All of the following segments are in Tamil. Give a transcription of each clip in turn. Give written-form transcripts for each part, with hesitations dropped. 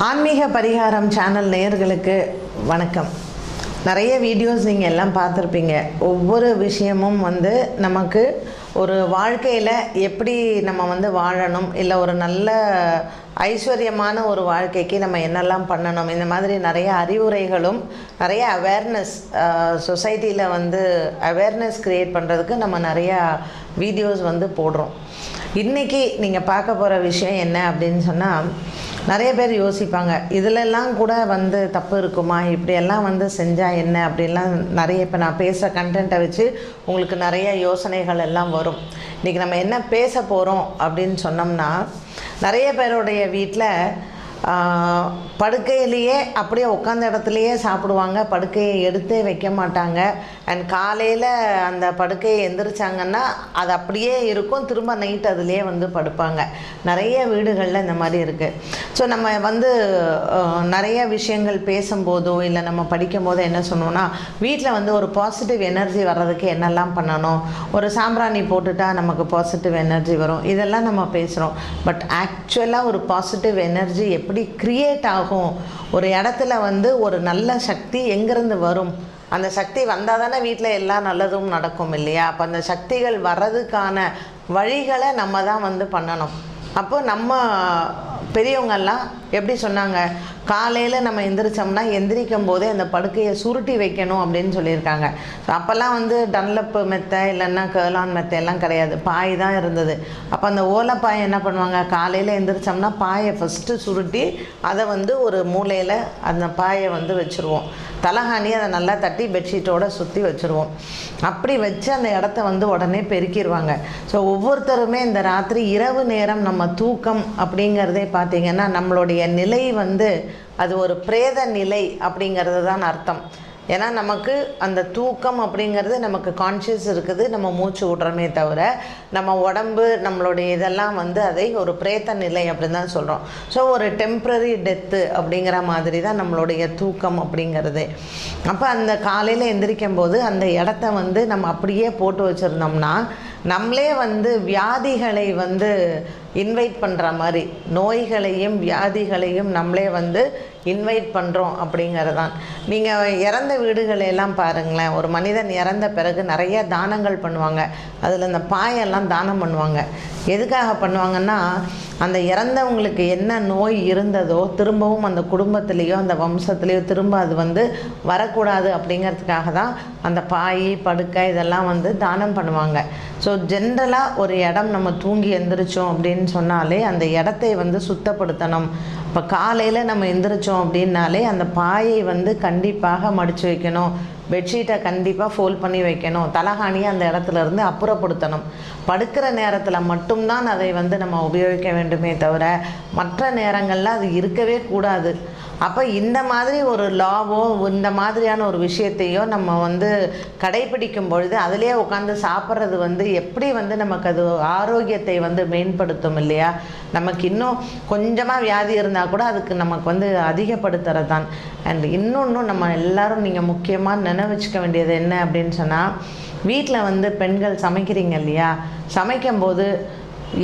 ஆன்மீக பரிகாரம் சேனல் நேயர்களுக்கு வணக்கம். நிறைய வீடியோஸ் நீங்கள் எல்லாம் பார்த்துருப்பீங்க. ஒவ்வொரு விஷயமும் நமக்கு ஒரு வாழ்க்கையில் எப்படி நம்ம வாழணும், இல்லை ஒரு நல்ல ஐஸ்வர்யமான ஒரு வாழ்க்கைக்கு நம்ம என்னெல்லாம் பண்ணணும், இந்த மாதிரி நிறைய அறிவுரைகளும் நிறைய அவேர்னஸ் சொசைட்டியில் அவேர்னஸ் க்ரியேட் பண்ணுறதுக்கு நம்ம நிறையா வீடியோஸ் போடுறோம். இன்றைக்கி நீங்கள் பார்க்க போகிற விஷயம் என்ன அப்படின்னு சொன்னால், நிறைய பேர் யோசிப்பாங்க, இதிலெல்லாம் கூட தப்பு இருக்குமா, இப்படியெல்லாம் செஞ்சால் என்ன அப்படின்லாம் நிறைய இப்போ நான் பேசுகிற கண்டென்ட்டை வச்சு உங்களுக்கு நிறைய யோசனைகள் எல்லாம் வரும். இன்றைக்கி நம்ம என்ன பேச போகிறோம் அப்படின்னு சொன்னோம்னா, நிறைய பேருடைய வீட்டில் படுக்கையிலேயே அப்படியே உட்காந்த இடத்துலையே சாப்பிடுவாங்க, படுக்கையை எடுத்தே வைக்க மாட்டாங்க. அண்ட் காலையில் அந்த படுக்கையை எந்திரிச்சாங்கன்னா அது அப்படியே இருக்கும், திரும்ப நைட் அதுலேயே படுப்பாங்க. நிறைய வீடுகளில் இந்த மாதிரி இருக்குது. ஸோ நம்ம நிறைய விஷயங்கள் பேசும்போதோ இல்லை நம்ம படிக்கும் போதோ என்ன சொன்னோன்னா, வீட்டில் ஒரு பாசிட்டிவ் எனர்ஜி வர்றதுக்கு என்னெல்லாம் பண்ணணும், ஒரு சாம்பிராணி போட்டுட்டால் நமக்கு பாசிட்டிவ் எனர்ஜி வரும், இதெல்லாம் நம்ம பேசுகிறோம். பட் ஆக்சுவலாக ஒரு பாசிட்டிவ் எனர்ஜி எப்படி கிரியேட் ஆகும், ஒரு இடத்துல ஒரு நல்ல சக்தி எங்கேருந்து வரும், அந்த சக்தி வந்தால் தானே வீட்டில் எல்லா நல்லதும் நடக்கும் இல்லையா? அப்போ அந்த சக்திகள் வர்றதுக்கான வழிகளை நம்ம தான் பண்ணணும். அப்போ நம்ம பெரியவங்கெல்லாம் எப்படி சொன்னாங்க, காலையில் நம்ம எந்திரிச்சோம்னா எந்திரிக்கும் போதே அந்த படுக்கையை சுருட்டி வைக்கணும் அப்படின்னு சொல்லியிருக்காங்க. ஸோ அப்போல்லாம் டன்லப்பு மெத்தை இல்லைன்னா கேர்லான் மெத்தை எல்லாம் கிடையாது, பாய் தான் இருந்தது. அப்போ அந்த ஓலைப்பாயை என்ன பண்ணுவாங்க, காலையில் எந்திரிச்சோம்னா பாயை ஃபஸ்ட்டு சுருட்டி அதை ஒரு மூலையில் அந்த பாயை வச்சுருவோம். தலகாணி அதை நல்லா தட்டி பெட்ஷீட்டோடு சுற்றி வச்சுருவோம். அப்படி வச்சு அந்த இடத்த உடனே பெருக்கிடுவாங்க. ஸோ ஒவ்வொருத்தருமே இந்த ராத்திரி இரவு நேரம் நம்ம தூக்கம் அப்படிங்கிறதே பார்த்திங்கன்னா நம்மளுடைய நிலை அது ஒரு பிரேத நிலை அப்படிங்கிறது தான் அர்த்தம். ஏன்னா நமக்கு அந்த தூக்கம் அப்படிங்கிறது நமக்கு கான்ஷியஸ் இருக்குது, நம்ம மூச்சு விட்றோமே தவிர நம்ம உடம்பு நம்மளுடைய இதெல்லாம் அதை ஒரு பிரேத நிலை அப்படின்னு தான் சொல்கிறோம். ஸோ ஒரு டெம்ப்ரரி டெத்து அப்படிங்கிற மாதிரி தான் நம்மளுடைய தூக்கம் அப்படிங்கிறது. அப்போ அந்த காலையில் எந்திரிக்கும் போது அந்த இடத்த நம்ம அப்படியே போட்டு வச்சுருந்தோம்னா நம்மளே வியாதிகளை இன்வைட் பண்ணுற மாதிரி, நோய்களையும் வியாதிகளையும் நம்மளே இன்வைட் பண்ணுறோம் அப்படிங்கிறது தான். நீங்கள் இறந்த வீடுகளெல்லாம் பாருங்களேன், ஒரு மனிதன் இறந்த பிறகு நிறைய தானங்கள் பண்ணுவாங்க. அதில் இந்த பாயெல்லாம் தானம் பண்ணுவாங்க. எதுக்காக பண்ணுவாங்கன்னா, அந்த இறந்தவங்களுக்கு என்ன நோய் இருந்ததோ திரும்பவும் அந்த குடும்பத்திலேயோ அந்த வம்சத்துலேயோ திரும்ப அது வரக்கூடாது அப்படிங்கிறதுக்காக தான் அந்த பாய் படுக்கை இதெல்லாம் தானம் பண்ணுவாங்க. ஸோ ஜென்ரலாக ஒரு இடம் நம்ம தூங்கி எந்திரிச்சோம் அப்படின்னு சொன்னாலே அந்த இடத்தை சுத்தப்படுத்தணும். இப்போ காலையில் நம்ம எந்திரிச்சோம் அப்படின்னாலே அந்த பாயை கண்டிப்பாக மடித்து வைக்கணும், பெட்ஷீட்டை கண்டிப்பாக ஃபோல்ட் பண்ணி வைக்கணும், தலகாணியை அந்த இடத்துலேருந்து அப்புறப்படுத்தணும். படுக்கிற நேரத்தில் மட்டும்தான் அதை நம்ம உபயோகிக்க வேண்டுமே தவிர மற்ற நேரங்களில் அது இருக்கவே கூடாது. அப்போ இந்த மாதிரி ஒரு லாவோ இந்த மாதிரியான ஒரு விஷயத்தையோ நம்ம கடைப்பிடிக்கும் பொழுது அதிலே உட்காந்து சாப்பிட்றது எப்படி நமக்கு அது ஆரோக்கியத்தை மேம்படுத்தும் இல்லையா? நமக்கு இன்னும் கொஞ்சமாக வியாதி இருந்தால் கூட அதுக்கு நமக்கு அதிகப்படுத்துறது தான். அண்ட் இன்னொன்று நம்ம எல்லோரும் நீங்கள் முக்கியமாக நினைவச்சுக்க வேண்டியது என்ன அப்படின்னு சொன்னால், வீட்டில் பெண்கள் சமைக்கிறீங்க இல்லையா, சமைக்கும்போது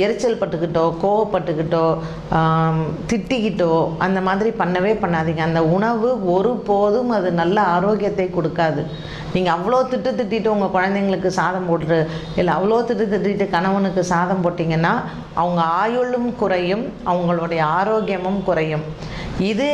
எரிச்சல் பட்டுக்கிட்டோ கோவப்பட்டுக்கிட்டோ திட்டிக்கிட்டோ அந்த மாதிரி பண்ணவே பண்ணாதீங்க. அந்த உணவு ஒருபோதும் அது நல்ல ஆரோக்கியத்தை கொடுக்காது. நீங்கள் அவ்வளோ திட்டிட்டு உங்கள் குழந்தைங்களுக்கு சாதம் போட்டு இல்லை அவ்வளோ திட்டிட்டு கணவனுக்கு சாதம் போட்டிங்கன்னா அவங்க ஆயுளும் குறையும், அவங்களுடைய ஆரோக்கியமும் குறையும். இது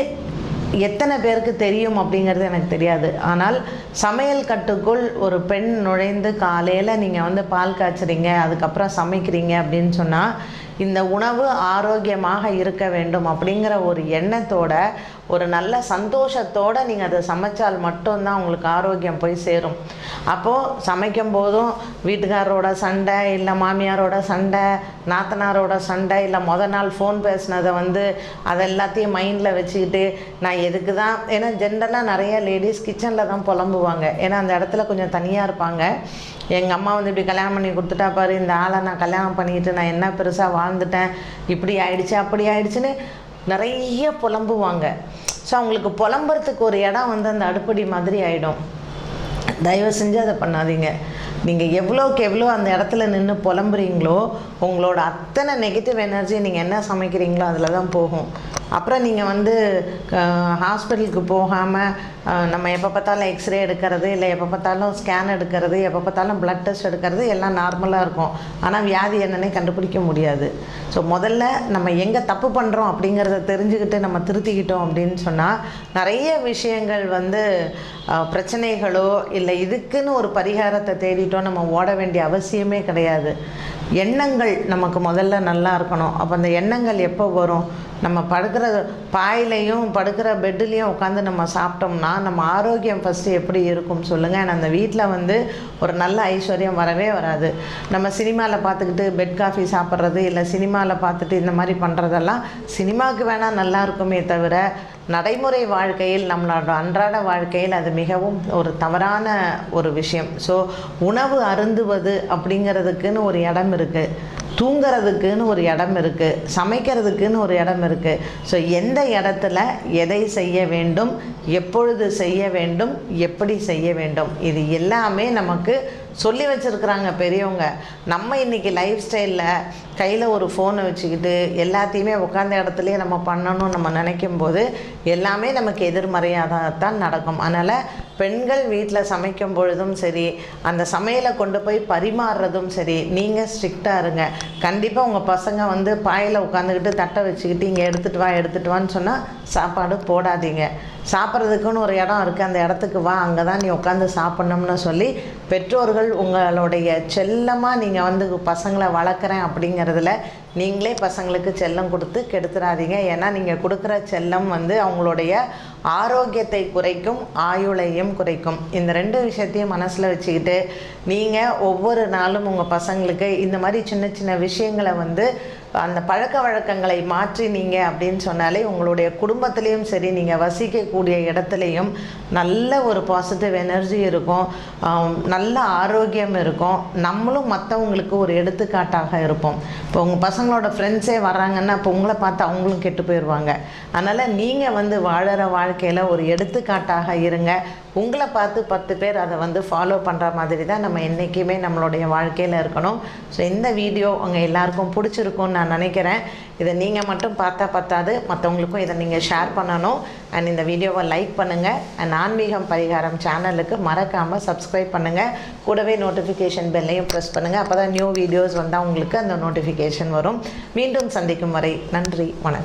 எத்தனை பேருக்கு தெரியும் அப்படிங்கிறது எனக்கு தெரியாது. ஆனால் சமையல் கட்டுக்குள் ஒரு பெண் நுழைந்து காலையில் நீங்கள் பால் காய்ச்சுறீங்க, அதுக்கப்புறம் சமைக்கிறீங்க அப்படின்னு சொன்னால் இந்த உணவு ஆரோக்கியமாக இருக்க வேண்டும் அப்படிங்கிற ஒரு எண்ணத்தோட ஒரு நல்ல சந்தோஷத்தோடு நீங்கள் அதை சமைச்சால் மட்டும்தான் உங்களுக்கு ஆரோக்கியம் போய் சேரும். அப்போது சமைக்கும் போதும் வீட்டுக்காரரோட சண்டை இல்லை மாமியாரோட சண்டை நாத்தனாரோட சண்டை இல்லை நாள் ஃபோன் பேசினதை அதை எல்லாத்தையும் மைண்டில் வச்சுக்கிட்டு நான் எதுக்கு தான், ஏன்னா ஜென்ரலாக நிறைய லேடிஸ் கிச்சனில் தான் புலம்புவாங்க. ஏன்னா அந்த இடத்துல கொஞ்சம் தனியாக இருப்பாங்க. எங்கள் அம்மா இப்படி கல்யாணம் பண்ணி கொடுத்துட்டா பாரு, இந்த ஆளை நான் கல்யாணம் பண்ணிக்கிட்டு நான் என்ன பெருசாக வாழ்ந்துட்டேன், இப்படி ஆயிடுச்சு அப்படி ஆயிடுச்சுன்னு நிறைய புலம்புவாங்க. ஸோ அவங்களுக்கு புலம்புறதுக்கு ஒரு இடம் அந்த அடுப்படி மாதிரி ஆகிடும். தயவு செஞ்சு அதை பண்ணாதீங்க. நீங்கள் எவ்வளோக்கு எவ்வளோ அந்த இடத்துல நின்று புலம்புறீங்களோ உங்களோட அத்தனை நெகட்டிவ் எனர்ஜி நீங்கள் என்ன சமைக்கிறீங்களோ அதில் தான் போகும். அப்புறம் நீங்கள் வந்து ஹாஸ்பிட்டலுக்கு போகாமல் நம்ம எப்போ பார்த்தாலும் எக்ஸ்ரே எடுக்கிறது, இல்லை எப்போ பார்த்தாலும் ஸ்கேன் எடுக்கிறது, எப்போ பார்த்தாலும் ப்ளட் டெஸ்ட் எடுக்கிறது எல்லாம் நார்மலாக இருக்கும். ஆனால் வியாதி என்னன்னே கண்டுபிடிக்க முடியாது. ஸோ முதல்ல நம்ம எங்கே தப்பு பண்ணுறோம் அப்படிங்கிறத தெரிஞ்சுக்கிட்டு நம்ம திருத்திக்கிட்டோம் அப்படின்னு சொன்னால் நிறைய விஷயங்கள் வந்து பிரச்சனைகளோ இல்லை இதுக்குன்னு ஒரு பரிகாரத்தை தேடிட்டோம் நம்ம ஓட வேண்டிய அவசியமே கிடையாது. எண்ணங்கள் நமக்கு முதல்ல நல்லா இருக்கணும். அப்போ அந்த எண்ணங்கள் எப்போ வரும்? நம்ம படுக்கிற பாயிலையும் படுக்கிற பெட்டுலேயும் உட்காந்து நம்ம சாப்பிட்டோம்னா நம்ம ஆரோக்கியம் ஃபஸ்ட்டு எப்படி இருக்கும் சொல்லுங்கள். ஏன்னா அந்த வீட்டில் வந்து ஒரு நல்ல ஐஸ்வர்யம் வரவே வராது. நம்ம சினிமாவில் பார்த்துக்கிட்டு பெட் காஃபி சாப்பிட்றது, இல்லை சினிமாவில் பார்த்துட்டு இந்த மாதிரி பண்ணுறதெல்லாம் சினிமாவுக்கு வேணால் நல்லா இருக்குமே தவிர நடைமுறை வாழ்க்கையில் நம்மளோட அன்றாட வாழ்க்கையில் அது மிகவும் ஒரு தவறான ஒரு விஷயம். ஸோ உணவு அருந்துவது அப்படிங்கிறதுக்குன்னு ஒரு இடம் இருக்குது, தூங்கிறதுக்குன்னு ஒரு இடம் இருக்குது, சமைக்கிறதுக்குன்னு ஒரு இடம் இருக்குது. ஸோ எந்த இடத்துல எதை செய்ய வேண்டும், எப்பொழுது செய்ய வேண்டும், எப்படி செய்ய வேண்டும், இது எல்லாமே நமக்கு சொல்லி வச்சுருக்குறாங்க பெரியவங்க. நம்ம இன்றைக்கி லைஃப் ஸ்டைலில் கையில் ஒரு ஃபோனை வச்சுக்கிட்டு எல்லாத்தையுமே உட்காந்த இடத்துலையே நம்ம பண்ணணும் நம்ம நினைக்கும் போது எல்லாமே நமக்கு எதிர்மறையாக தான் நடக்கும். அதனால் பெண்கள் வீட்டில் சமைக்கும் பொழுதும் சரி, அந்த சமையலை கொண்டு போய் பரிமாறுறதும் சரி, நீங்கள் ஸ்ட்ரிக்டாக இருங்க. கண்டிப்பாக உங்கள் பசங்க வந்து பாயில் உட்காந்துக்கிட்டு தட்டை வச்சுக்கிட்டு இங்கே எடுத்துகிட்டு வான்னு சொன்னால் சாப்பாடு போடாதீங்க. சாப்பிட்றதுக்குன்னு ஒரு இடம் இருக்குது, அந்த இடத்துக்கு வா, அங்கே தான் நீ உட்காந்து சாப்பிட்ணும்னு சொல்லி பெற்றோர்கள் உங்களுடைய செல்லமாக நீங்கள் வந்து பசங்களை வளர்க்குறேன் அப்படிங்கிறதுல நீங்களே பசங்களுக்கு செல்லம் கொடுத்து கெடுத்துடாதீங்க. ஏன்னா நீங்கள் கொடுக்குற செல்லம் வந்து அவங்களுடைய ஆரோக்கியத்தை குறைக்கும், ஆயுளையும் குறைக்கும். இந்த ரெண்டு விஷயத்தையும் மனசில் வச்சுக்கிட்டு நீங்கள் ஒவ்வொரு நாளும் உங்கள் பசங்களுக்கு இந்த மாதிரி சின்ன சின்ன விஷயங்களை வந்து அந்த பழக்க வழக்கங்களை மாற்றினீங்க அப்படின்னு சொன்னாலே உங்களுடைய குடும்பத்துலேயும் சரி, நீங்கள் வசிக்கக்கூடிய இடத்துலையும் நல்ல ஒரு பாசிட்டிவ் எனர்ஜி இருக்கும், நல்ல ஆரோக்கியம் இருக்கும். நம்மளும் மற்றவங்களுக்கு ஒரு எடுத்துக்காட்டாக இருப்போம். இப்போ உங்கள் பசங்களோட ஃப்ரெண்ட்ஸே வர்றாங்கன்னா இப்போ உங்களை பார்த்து அவங்களும் கெட்டு போயிடுவாங்க. அதனால் நீங்கள் வந்து வாழற வாழ்க்கையில் ஒரு எடுத்துக்காட்டாக இருங்க. உங்களை பார்த்து 10 பேர் அதை வந்து ஃபாலோ பண்ணுற மாதிரி தான் நம்ம என்றைக்குமே நம்மளுடைய வாழ்க்கையில் இருக்கணும். ஸோ இந்த வீடியோ உங்கள் எல்லாருக்கும் பிடிச்சிருக்கும்னு நான் நினைக்கிறேன். இதை நீங்கள் மட்டும் பார்த்தா பத்தாது, மற்றவங்களுக்கும் இதை நீங்கள் ஷேர் பண்ணணும். அண்ட் இந்த வீடியோவை லைக் பண்ணுங்கள். அண்ட் ஆன்மீகம் பரிகாரம் சேனலுக்கு மறக்காமல் சப்ஸ்கிரைப் பண்ணுங்கள். கூடவே நோட்டிஃபிகேஷன் பெல்லையும் ப்ரெஸ் பண்ணுங்கள். அப்போ தான் நியூ வீடியோஸ் வந்தால் உங்களுக்கு அந்த நோட்டிஃபிகேஷன் வரும். மீண்டும் சந்திக்கும் வரை நன்றி, வணக்கம்.